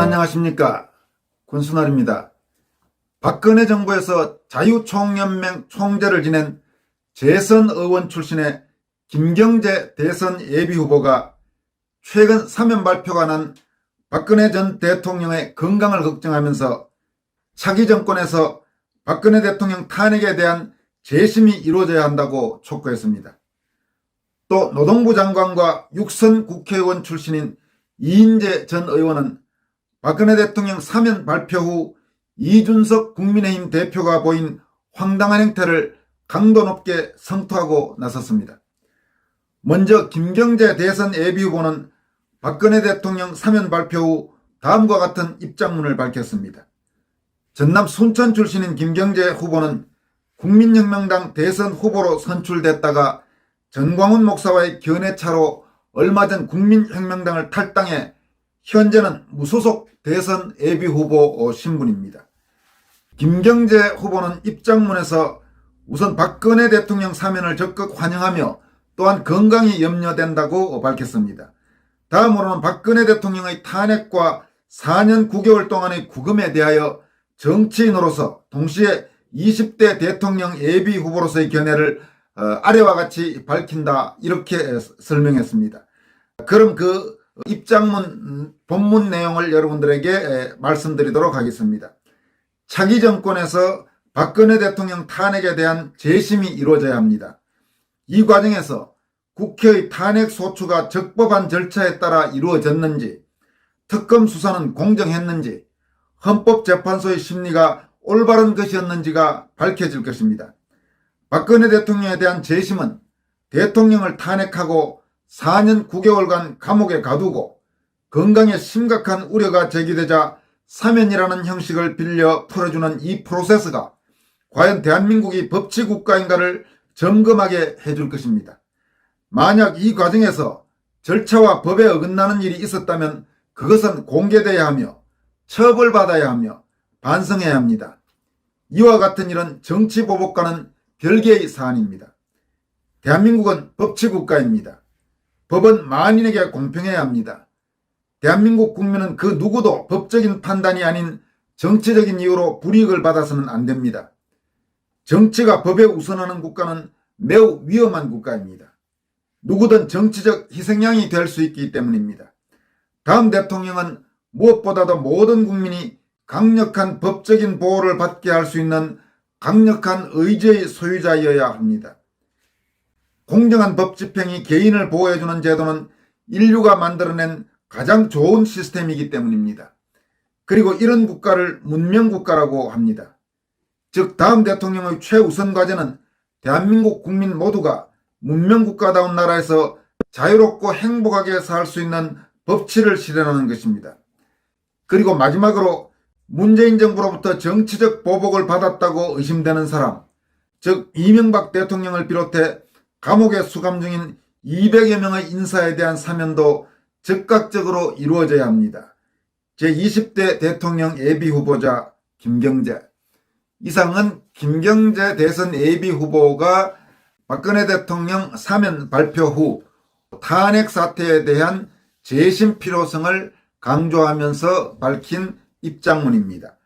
안녕하십니까. 권순알입니다. 박근혜 정부에서 자유총연맹 총재를 지낸 재선 의원 출신의 김경재 대선 예비후보가 최근 사면 발표가 난 박근혜 전 대통령의 건강을 걱정하면서 차기 정권에서 박근혜 대통령 탄핵에 대한 재심이 이루어져야 한다고 촉구했습니다. 또 노동부 장관과 육선 국회의원 출신인 이인재 전 의원은 박근혜 대통령 사면 발표 후 이준석 국민의힘 대표가 보인 황당한 행태를 강도 높게 성토하고 나섰습니다. 먼저 김경재 대선 예비후보는 박근혜 대통령 사면 발표 후 다음과 같은 입장문을 밝혔습니다. 전남 순천 출신인 김경재 후보는 국민혁명당 대선 후보로 선출됐다가 전광훈 목사와의 견해차로 얼마 전 국민혁명당을 탈당해 현재는 무소속 대선 예비후보 신분입니다. 김경재 후보는 입장문에서 우선 박근혜 대통령 사면을 적극 환영하며 또한 건강이 염려된다고 밝혔습니다. 다음으로는 박근혜 대통령의 탄핵과 4년 9개월 동안의 구금에 대하여 정치인으로서 동시에 20대 대통령 예비후보로서의 견해를 아래와 같이 밝힌다, 이렇게 설명했습니다. 그럼 그 입장문 본문 내용을 여러분들에게 말씀드리도록 하겠습니다. 차기 정권에서 박근혜 대통령 탄핵에 대한 재심이 이루어져야 합니다. 이 과정에서 국회의 탄핵 소추가 적법한 절차에 따라 이루어졌는지, 특검 수사는 공정했는지, 헌법재판소의 심리가 올바른 것이었는지가 밝혀질 것입니다. 박근혜 대통령에 대한 재심은 대통령을 탄핵하고 4년 9개월간 감옥에 가두고 건강에 심각한 우려가 제기되자 사면이라는 형식을 빌려 풀어주는 이 프로세스가 과연 대한민국이 법치국가인가를 점검하게 해줄 것입니다. 만약 이 과정에서 절차와 법에 어긋나는 일이 있었다면 그것은 공개돼야 하며 처벌받아야 하며 반성해야 합니다. 이와 같은 일은 정치보복과는 별개의 사안입니다. 대한민국은 법치국가입니다. 법은 만인에게 공평해야 합니다. 대한민국 국민은 그 누구도 법적인 판단이 아닌 정치적인 이유로 불이익을 받아서는 안 됩니다. 정치가 법에 우선하는 국가는 매우 위험한 국가입니다. 누구든 정치적 희생양이 될 수 있기 때문입니다. 다음 대통령은 무엇보다도 모든 국민이 강력한 법적인 보호를 받게 할 수 있는 강력한 의지의 소유자여야 합니다. 공정한 법 집행이 개인을 보호해주는 제도는 인류가 만들어낸 가장 좋은 시스템이기 때문입니다. 그리고 이런 국가를 문명국가라고 합니다. 즉 다음 대통령의 최우선 과제는 대한민국 국민 모두가 문명국가다운 나라에서 자유롭고 행복하게 살 수 있는 법치를 실현하는 것입니다. 그리고 마지막으로 문재인 정부로부터 정치적 보복을 받았다고 의심되는 사람, 즉 이명박 대통령을 비롯해 감옥에 수감 중인 200여 명의 인사에 대한 사면도 즉각적으로 이루어져야 합니다. 제20대 대통령 예비후보자 김경재. 이상은 김경재 대선 예비후보가 박근혜 대통령 사면 발표 후 탄핵 사태에 대한 재심 필요성을 강조하면서 밝힌 입장문입니다.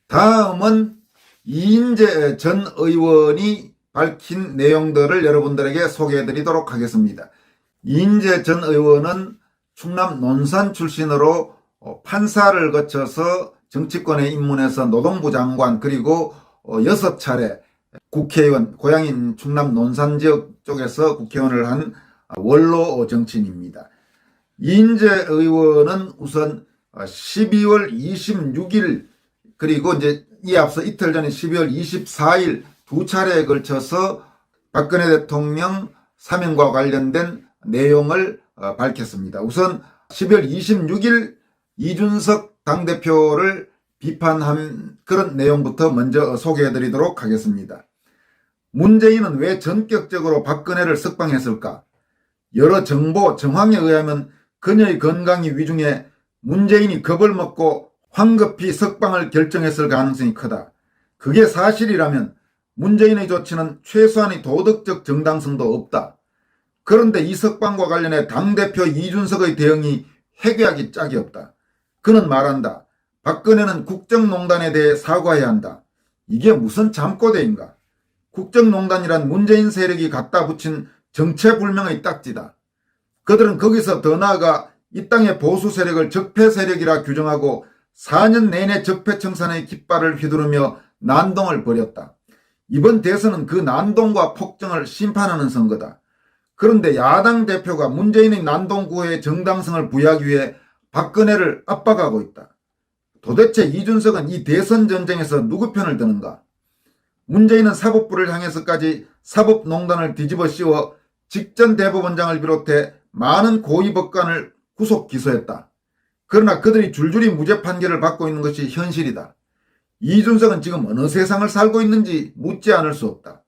다음은 이인재 전 의원이 밝힌 내용들을 여러분들에게 소개해드리도록 하겠습니다. 이인재 전 의원은 충남 논산 출신으로 판사를 거쳐서 정치권에 입문해서 노동부 장관, 그리고 6차례 국회의원, 고향인 충남 논산 지역 쪽에서 국회의원을 한 원로 정치인입니다. 이인재 의원은 우선 12월 26일 그리고 이제 이에 앞서 이틀 전에 12월 24일 두 차례에 걸쳐서 박근혜 대통령 사면과 관련된 내용을 밝혔습니다. 우선 12월 26일 이준석 당대표를 비판한 그런 내용부터 먼저 소개해드리도록 하겠습니다. 문재인은 왜 전격적으로 박근혜를 석방했을까? 여러 정보, 정황에 의하면 그녀의 건강이 위중해 문재인이 겁을 먹고 황급히 석방을 결정했을 가능성이 크다. 그게 사실이라면 문재인의 조치는 최소한의 도덕적 정당성도 없다. 그런데 이 석방과 관련해 당대표 이준석의 대응이 회개하기 짝이 없다. 그는 말한다. 박근혜는 국정농단에 대해 사과해야 한다. 이게 무슨 잠꼬대인가? 국정농단이란 문재인 세력이 갖다 붙인 정체불명의 딱지다. 그들은 거기서 더 나아가 이 땅의 보수 세력을 적폐 세력이라 규정하고 4년 내내 적폐청산의 깃발을 휘두르며 난동을 벌였다. 이번 대선은 그 난동과 폭정을 심판하는 선거다. 그런데 야당 대표가 문재인의 난동 구호에 정당성을 부여하기 위해 박근혜를 압박하고 있다. 도대체 이준석은 이 대선 전쟁에서 누구 편을 드는가? 문재인은 사법부를 향해서까지 사법농단을 뒤집어 씌워 직전 대법원장을 비롯해 많은 고위법관을 구속 기소했다. 그러나 그들이 줄줄이 무죄 판결을 받고 있는 것이 현실이다. 이준석은 지금 어느 세상을 살고 있는지 묻지 않을 수 없다.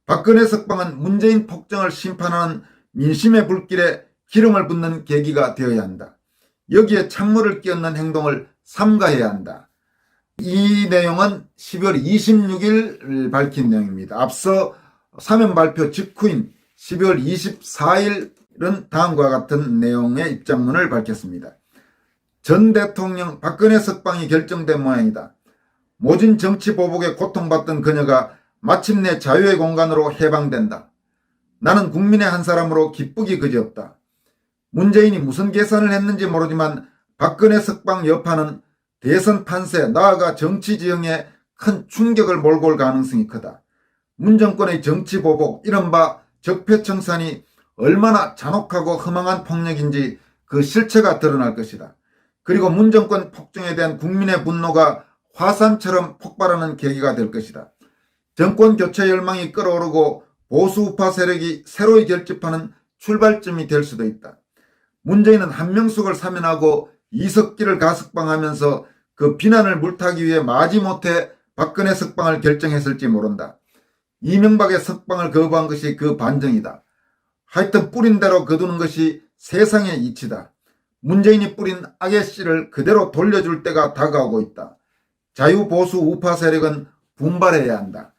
박근혜 석방은 문재인 폭정을 심판하는 민심의 불길에 기름을 붓는 계기가 되어야 한다. 여기에 찬물을 끼얹는 행동을 삼가해야 한다. 이 내용은 12월 26일 밝힌 내용입니다. 앞서 사면 발표 직후인 12월 24일은 다음과 같은 내용의 입장문을 밝혔습니다. 전 대통령 박근혜 석방이 결정된 모양이다. 모진 정치 보복에 고통받던 그녀가 마침내 자유의 공간으로 해방된다. 나는 국민의 한 사람으로 기쁘기 그지없다. 문재인이 무슨 계산을 했는지 모르지만 박근혜 석방 여파는 대선 판세 나아가 정치 지형에 큰 충격을 몰고 올 가능성이 크다. 문 정권의 정치 보복 이른바 적폐청산이 얼마나 잔혹하고 허망한 폭력인지 그 실체가 드러날 것이다. 그리고 문 정권 폭정에 대한 국민의 분노가 화산처럼 폭발하는 계기가 될 것이다. 정권 교체 열망이 끓어오르고 보수 우파 세력이 새로이 결집하는 출발점이 될 수도 있다. 문재인은 한명숙을 사면하고 이석기를 가석방하면서 그 비난을 물타기 위해 마지못해 박근혜 석방을 결정했을지 모른다. 이명박의 석방을 거부한 것이 그 반정이다. 하여튼 뿌린 대로 거두는 것이 세상의 이치다. 문재인이 뿌린 악의 씨를 그대로 돌려줄 때가 다가오고 있다. 자유보수 우파 세력은 분발해야 한다.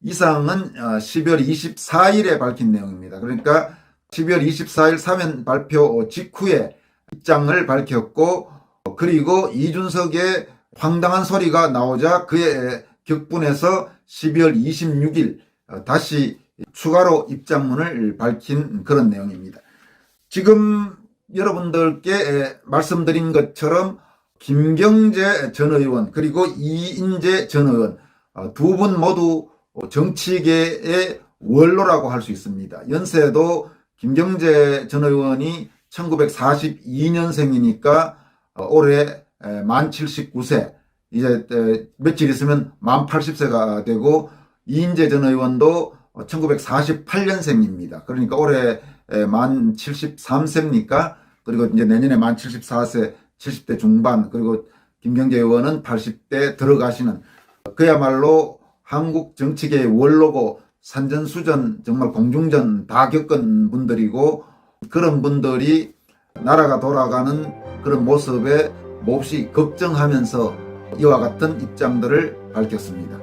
이 사항은 12월 24일에 밝힌 내용입니다. 그러니까 12월 24일 사면 발표 직후에 입장을 밝혔고, 그리고 이준석의 황당한 소리가 나오자 그의 격분해서 12월 26일 다시 추가로 입장문을 밝힌 그런 내용입니다. 지금 여러분들께 말씀드린 것처럼 김경재 전 의원 그리고 이인재 전 의원 두 분 모두 정치계의 원로라고 할 수 있습니다. 연세도 김경재 전 의원이 1942년생이니까 올해 만 79세, 이제 며칠 있으면 만 80세가 되고, 이인재 전 의원도 1948년생입니다. 그러니까 올해 만 73세입니까? 그리고 이제 내년에 만 74세, 70대 중반, 그리고 김경재 의원은 80대 들어가시는, 그야말로 한국 정치계의 원로고 산전수전 정말 공중전 다 겪은 분들이고, 그런 분들이 나라가 돌아가는 그런 모습에 몹시 걱정하면서 이와 같은 입장들을 밝혔습니다.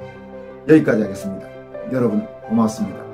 여기까지 하겠습니다. 여러분 고맙습니다.